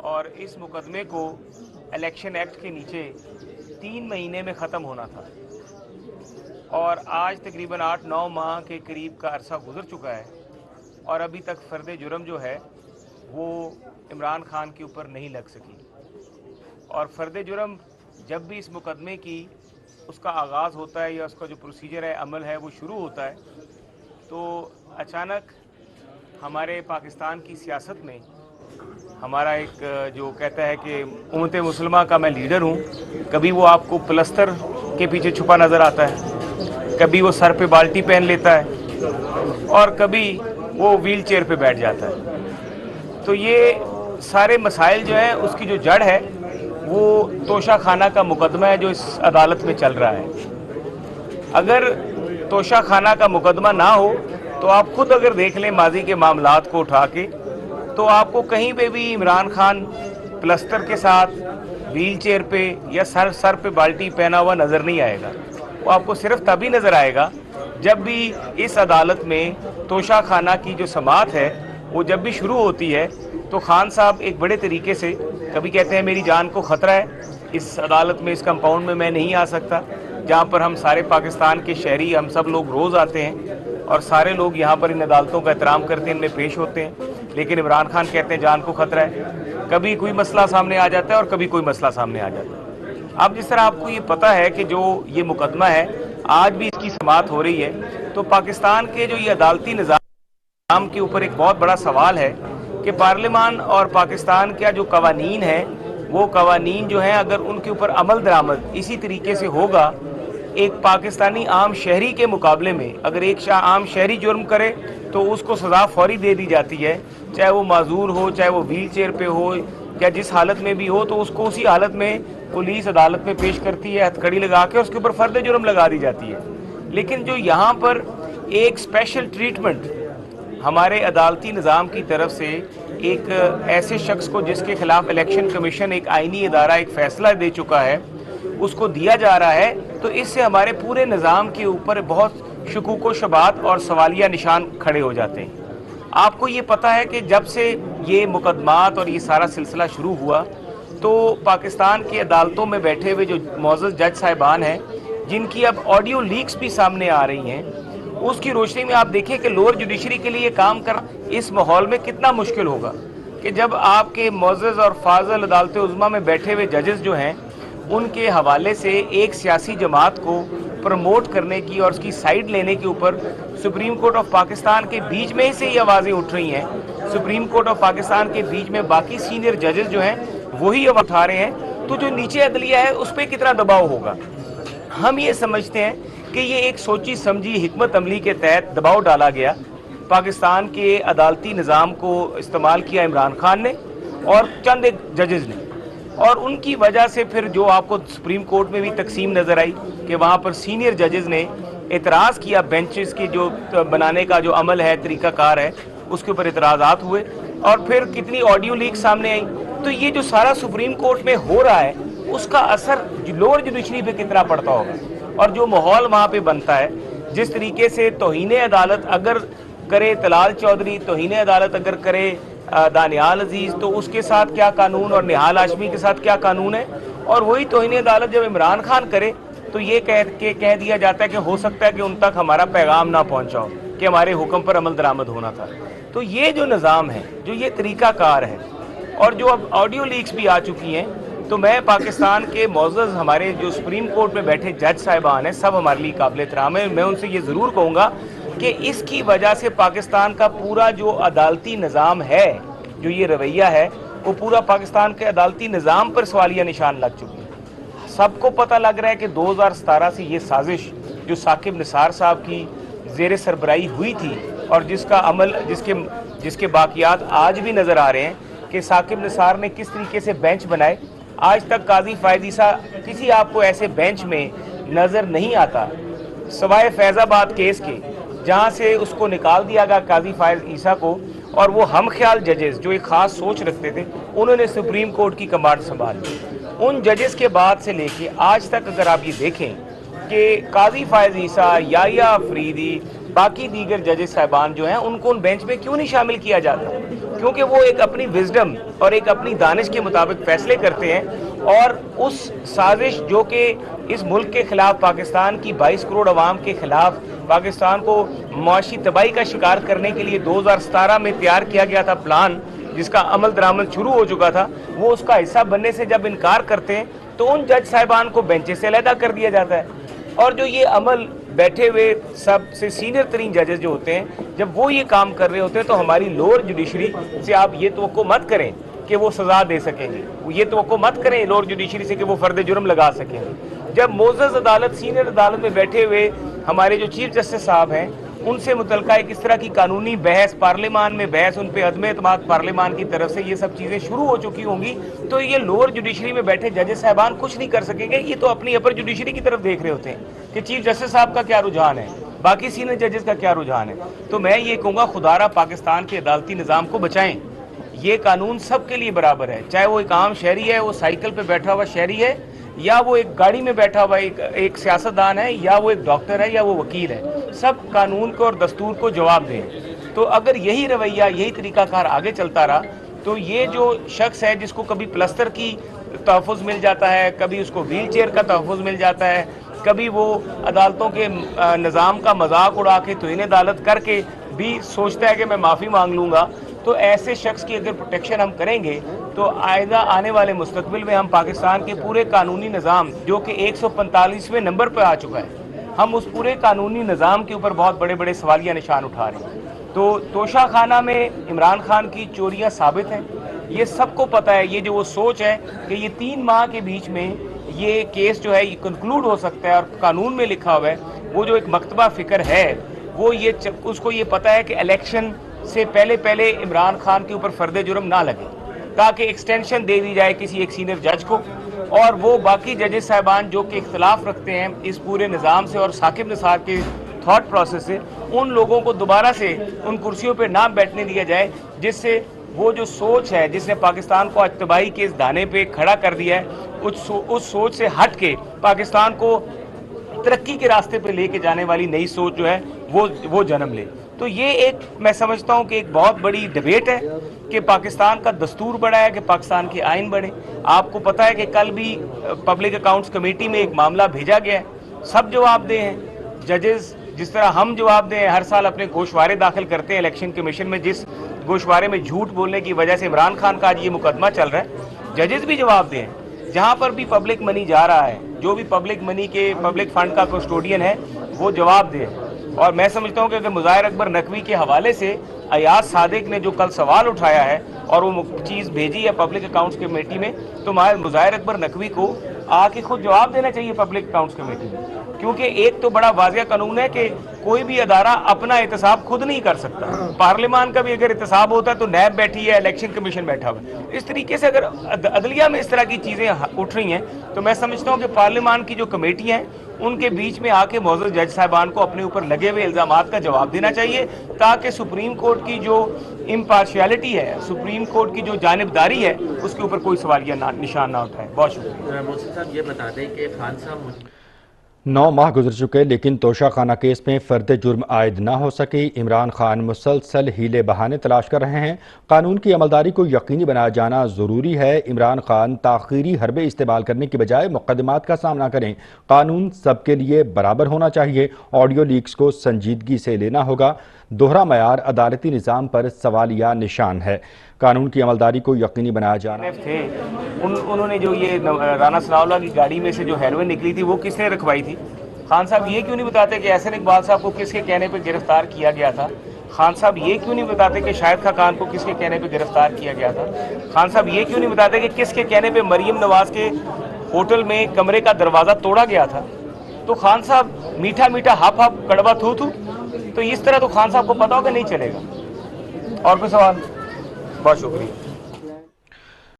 और इस मुकदमे को इलेक्शन एक्ट के नीचे 3 महीने में ख़त्म होना था और आज तकरीबन 8-9 माह के करीब का अरसा गुजर चुका है और अभी तक फ़र्द जुर्म जो है वो इमरान खान के ऊपर नहीं लग सकी। और फ़र्द जुर्म जब भी इस मुकदमे की उसका आगाज़ होता है या उसका जो प्रोसीजर है, अमल है, वो शुरू होता है तो अचानक हमारे पाकिस्तान की सियासत में हमारा एक जो कहता है कि उम्मत मुसलमा का मैं लीडर हूँ, कभी वो आपको प्लस्तर के पीछे छुपा नज़र आता है, कभी वो सर पे बाल्टी पहन लेता है और कभी वो व्हील चेयर पर बैठ जाता है। तो ये सारे मसाइल जो हैं उसकी जो जड़ है वो तोशा खाना का मुकदमा है जो इस अदालत में चल रहा है। अगर तोशा खाना का मुकदमा ना हो तो आप खुद अगर देख लें माजी के मामलात को उठा के, तो आपको कहीं पे भी इमरान खान प्लस्तर के साथ व्हील चेयर पे या सर पे बाल्टी पहना हुआ नज़र नहीं आएगा। वो आपको सिर्फ तभी नज़र आएगा जब भी इस अदालत में तोशा खाना की जो समाअत है वो जब भी शुरू होती है तो खान साहब एक बड़े तरीके से कभी कहते हैं मेरी जान को ख़तरा है, इस अदालत में, इस कंपाउंड में मैं नहीं आ सकता, जहाँ पर हम सारे पाकिस्तान के शहरी हम सब लोग रोज़ आते हैं और सारे लोग यहाँ पर इन अदालतों का एहतराम करते हैं, इनमें पेश होते हैं, लेकिन इमरान खान कहते हैं जान को ख़तरा है। कभी कोई मसला सामने आ जाता है और कभी कोई मसला सामने आ जाता है। अब जिस तरह आपको ये पता है कि जो ये मुकदमा है आज भी इसकी समाअत हो रही है, तो पाकिस्तान के जो ये अदालती निज़ाम के ऊपर एक बहुत बड़ा सवाल है कि पार्लियामान और पाकिस्तान का जो कवानीन है वो कवानीन जो हैं अगर उनके ऊपर अमल दरामद इसी तरीके से होगा, एक पाकिस्तानी आम शहरी के मुकाबले में अगर एक आम शहरी जुर्म करे तो उसको सज़ा फौरी दे दी जाती है, चाहे वो माजूर हो, चाहे वो व्हील चेयर पे हो या जिस हालत में भी हो, तो उसको उसी हालत में पुलिस अदालत में पेश करती है, हथकड़ी लगा के उसके ऊपर फ़र्द जुर्म लगा दी जाती है। लेकिन जो यहाँ पर एक स्पेशल ट्रीटमेंट हमारे अदालती निज़ाम की तरफ से एक ऐसे शख्स को जिसके खिलाफ इलेक्शन कमीशन एक आइनी इदारा एक फ़ैसला दे चुका है उसको दिया जा रहा है, तो इससे हमारे पूरे निज़ाम के ऊपर बहुत शुकूक व शुबहात और सवालिया निशान खड़े हो जाते हैं। आपको ये पता है कि जब से ये मुकदमात और ये सारा सिलसिला शुरू हुआ तो पाकिस्तान की अदालतों में बैठे हुए जो मोअज़्ज़ज़ जज साहिबान हैं जिनकी अब ऑडियो लीक्स भी सामने आ रही हैं, उसकी रोशनी में आप देखें कि लोअर जुडिशरी के लिए काम करना इस माहौल में कितना मुश्किल होगा कि जब आपके मोअज़्ज़ज़ और फाज़िल अदालत उज़्मा में बैठे हुए जजेस जो हैं उनके हवाले से एक सियासी जमात को प्रमोट करने की और उसकी साइड लेने के ऊपर सुप्रीम कोर्ट ऑफ पाकिस्तान के बीच में ही से ये आवाज़ें उठ रही हैं। सुप्रीम कोर्ट ऑफ पाकिस्तान के बीच में बाकी सीनियर जजेस जो हैं वही आवाज़ उठा रहे हैं, तो जो नीचे अदलिया है उस पर कितना दबाव होगा। हम ये समझते हैं कि ये एक सोची समझी हिकमत अमली के तहत दबाव डाला गया, पाकिस्तान के अदालती निज़ाम को इस्तेमाल किया इमरान खान ने और चंद एक जजेस ने, और उनकी वजह से फिर जो आपको सुप्रीम कोर्ट में भी तकसीम नज़र आई कि वहाँ पर सीनियर जजेस ने एतराज़ किया, बेंचेस की जो बनाने का जो अमल है, तरीक़ाकार है, उसके ऊपर एतराज़ात हुए और फिर कितनी ऑडियो लीक सामने आई। तो ये जो सारा सुप्रीम कोर्ट में हो रहा है उसका असर लोअर जुडिशरी पे कितना पड़ता होगा और जो माहौल वहाँ पे बनता है, जिस तरीके से तौहीन अदालत अगर करे तलाल चौधरी, तौहीन अदालत अगर करे दानियाल अजीज़, तो उसके साथ क्या कानून और निहाल हाशमी के साथ क्या कानून है, और वही तौहीन अदालत जब इमरान खान करे तो ये कह दिया जाता है कि हो सकता है कि उन तक हमारा पैगाम ना पहुँचा हो कि हमारे हुक्म पर अमल दरामद होना था। तो ये जो निज़ाम है, जो ये तरीक़ाकार है और जो अब ऑडियो लीक्स भी आ चुकी हैं, तो मैं पाकिस्तान के मोअज़्ज़ज़ हमारे जो सुप्रीम कोर्ट में बैठे जज साहिबान हैं सब हमारे लिए काबिल एहतराम है। मैं उनसे ये ज़रूर कहूँगा कि इसकी वजह से पाकिस्तान का पूरा जो अदालती निज़ाम है, जो ये रवैया है, वो पूरा पाकिस्तान के अदालती निज़ाम पर सवालिया निशान लग चुके हैं। सबको पता लग रहा है कि 2017 से ये साजिश जो साकिब निसार साहब की ज़ेर सरबराही हुई थी और जिसका अमल जिसके बाकियात आज भी नज़र आ रहे हैं कि साकिब निसार ने किस तरीके से बेंच बनाए, आज तक काजी फ़ायज़ ईसा किसी आपको ऐसे बेंच में नज़र नहीं आता सवाए फैज़ाबाद केस के, जहाँ से उसको निकाल दिया गया काजी फ़ायज़ ईसा को, और वो हम ख्याल जजेस जो एक ख़ास सोच रखते थे उन्होंने सुप्रीम कोर्ट की कमांड संभाली। उन जजेस के बाद से लेके आज तक अगर आप ये देखें कि काजी फ़ायज़ ईसा, याहिया अफरीदी, बाकी दीगर जजेस साहिबान जो हैं उनको उन बेंच में क्यों नहीं शामिल किया जाता। کیونکہ وہ ایک اپنی وزڈم اور ایک اپنی دانش کے مطابق فیصلے کرتے ہیں، اور اس سازش جو کہ اس ملک کے خلاف، پاکستان کی 22 کروڑ عوام کے خلاف، پاکستان کو معاشی تباہی کا شکار کرنے کے لیے 2017 میں تیار کیا گیا تھا پلان، جس کا عمل درآمد شروع ہو چکا تھا، وہ اس کا حصہ بننے سے جب انکار کرتے ہیں تو ان جج صاحبان کو بینچے سے علیحدہ کر دیا جاتا ہے۔ اور جو یہ عمل بیٹھے ہوئے سب سے سینئر ترین ججز جو ہوتے ہیں، جب وہ یہ کام کر رہے ہوتے ہیں تو ہماری لوور جوڈیشری سے آپ یہ توقع مت کریں کہ وہ سزا دے سکیں گے، یہ توقع مت کریں لوور جوڈیشری سے کہ وہ فرد جرم لگا سکیں گے۔ جب معزز عدالت، سینئر عدالت میں بیٹھے ہوئے ہمارے جو چیف جسٹس صاحب ہیں، ان سے متعلقہ ایک اس طرح کی قانونی بحث، پارلیمان میں بحث، ان پہ عدم اعتماد پارلیمان کی طرف سے یہ سب چیزیں شروع ہو چکی ہوں گی، تو یہ لوور جوڈیشری میں بیٹھے ججز صاحبان کچھ نہیں کر سکیں گے۔ یہ تو اپنی اپر جوڈیشری کی طرف دیکھ رہے ہوتے ہیں کہ چیف جسٹس صاحب کا کیا رجحان ہے، باقی سینئر ججز کا کیا رجحان ہے۔ تو میں یہ کہوں گا، خدارہ پاکستان کے عدالتی نظام کو بچائیں۔ یہ قانون سب کے لیے برابر ہے، چاہے وہ ایک عام شہری ہے، وہ سائیکل پہ بیٹھا ہوا شہری ہے، یا وہ ایک گاڑی میں بیٹھا ہوا ایک سیاستدان ہے، یا وہ ایک ڈاکٹر ہے، یا وہ وکیل ہے، سب قانون کو اور دستور کو جواب دیں۔ تو اگر یہی رویہ، یہی طریقہ کار آگے چلتا رہا تو یہ جو شخص ہے جس کو کبھی پلستر کی تحفظ مل جاتا ہے، کبھی اس کو ویل چیئر کا تحفظ مل جاتا ہے، کبھی وہ عدالتوں کے نظام کا مذاق اڑا کے توہین عدالت کر کے بھی سوچتا ہے کہ میں معافی مانگ لوں گا، تو ایسے شخص کی اگر پروٹیکشن ہم کریں گے تو آئندہ آنے والے مستقبل میں ہم پاکستان کے پورے قانونی نظام، جو کہ 145ویں نمبر پہ آ چکا ہے، ہم اس پورے قانونی نظام کے اوپر بہت بڑے بڑے سوالیہ نشان اٹھا رہے ہیں۔ تو توشہ خانہ میں عمران خان کی چوریاں ثابت ہیں، یہ سب کو پتہ ہے۔ یہ جو وہ سوچ ہے کہ یہ 3 ماہ کے بیچ میں یہ کیس جو ہے یہ کنکلوڈ ہو سکتا ہے اور قانون میں لکھا ہوا ہے، وہ جو ایک مکتبہ فکر ہے، وہ اس کو یہ پتہ ہے کہ الیکشن سے پہلے عمران خان کے اوپر فرد جرم نہ لگے، تاکہ ایکسٹینشن دے دی جائے کسی ایک سینئر جج کو، اور وہ باقی ججز صاحبان جو کہ اختلاف رکھتے ہیں اس پورے نظام سے اور ثاقب نثار کے تھاٹ پروسیس سے، ان لوگوں کو دوبارہ سے ان کرسیوں پہ نہ بیٹھنے دیا جائے، جس سے وہ جو سوچ ہے جس نے پاکستان کو آج تباہی کے اس دانے پہ کھڑا کر دیا ہے، اس سوچ سے ہٹ کے پاکستان کو ترقی کے راستے پہ لے کے جانے والی نئی سوچ جو ہے وہ جنم لے۔ تو یہ ایک، میں سمجھتا ہوں کہ ایک بہت بڑی ڈیبیٹ ہے کہ پاکستان کا دستور بڑھا ہے کہ پاکستان کے آئین بڑھے۔ آپ کو پتہ ہے کہ کل بھی پبلک اکاؤنٹس کمیٹی میں ایک معاملہ بھیجا گیا ہے، سب جواب دے ہیں ججز، جس طرح ہم جواب دیں، ہر سال اپنے گوشوارے داخل کرتے ہیں الیکشن کمیشن میں، جس گوشوارے میں جھوٹ بولنے کی وجہ سے عمران خان کا آج یہ مقدمہ چل رہا ہے، ججز بھی جواب دیں۔ جہاں پر بھی پبلک منی جا رہا ہے، جو بھی پبلک منی کے پبلک فنڈ کا کسٹوڈین ہے، وہ جواب دے۔ اور میں سمجھتا ہوں کہ اگر مظاہر اکبر نقوی کے حوالے سے ایاز صادق نے جو کل سوال اٹھایا ہے اور وہ چیز بھیجی ہے پبلک اکاؤنٹس کمیٹی میں، تو مظاہر اکبر نقوی کو آ کے خود جواب دینا چاہیے پبلک اکاؤنٹس کمیٹی میں، کیونکہ ایک تو بڑا واضح قانون ہے کہ کوئی بھی ادارہ اپنا احتساب خود نہیں کر سکتا۔ پارلیمان کا بھی اگر احتساب ہوتا ہے تو نیب بیٹھی ہے، الیکشن کمیشن بیٹھا ہوا ہے۔ اس طریقے سے اگر عدلیہ میں اس طرح کی چیزیں اٹھ رہی ہیں تو میں سمجھتا ہوں کہ پارلیمان کی جو کمیٹیاں ہیں ان کے بیچ میں آ کے معزز جج صاحبان کو اپنے اوپر لگے ہوئے الزامات کا جواب دینا چاہیے، تاکہ سپریم کورٹ کی جو امپارشیلٹی ہے، سپریم کورٹ کی جو جانبداری ہے، اس کے اوپر کوئی سوالیہ نشان نہ اٹھائے۔ بہت شکریہ۔ محسن صاحب یہ بتا دیں کہ خان صاحب 9 ماہ گزر چکے لیکن توشہ خانہ کیس میں فرد جرم عائد نہ ہو سکی۔ عمران خان مسلسل ہیلے بہانے تلاش کر رہے ہیں۔ قانون کی عملداری کو یقینی بنایا جانا ضروری ہے۔ عمران خان تاخیری حربے استعمال کرنے کی بجائے مقدمات کا سامنا کریں۔ قانون سب کے لیے برابر ہونا چاہیے۔ آڈیو لیکس کو سنجیدگی سے لینا ہوگا۔ دوہرا معیار عدالتی نظام پر سوالیہ نشان ہے۔ قانون کی عملداری کو یقینی بنایا جانا تھے انہوں نے جو یہ رانا ثناء اللہ کی گاڑی میں سے جو ہیروئن نکلی تھی وہ کس نے رکھوائی تھی؟ خان صاحب یہ کیوں نہیں بتاتے کہ احسن اقبال صاحب کو کس کے کہنے پہ گرفتار کیا گیا تھا؟ خان صاحب یہ کیوں نہیں بتاتے کہ شاہد خاقان کو کس کے کہنے پہ گرفتار کیا گیا تھا؟ خان صاحب یہ کیوں نہیں بتاتے کہ کس کے کہنے پہ مریم نواز کے ہوٹل میں کمرے کا دروازہ توڑا گیا تھا؟ تو خان صاحب میٹھا میٹھا ہپ ہپ کڑوا تھو تھو، تو اس طرح تو خان صاحب کو پتا ہوگا نہیں چلے گا۔ اور کوئی سوال؟ بہت شکریہ۔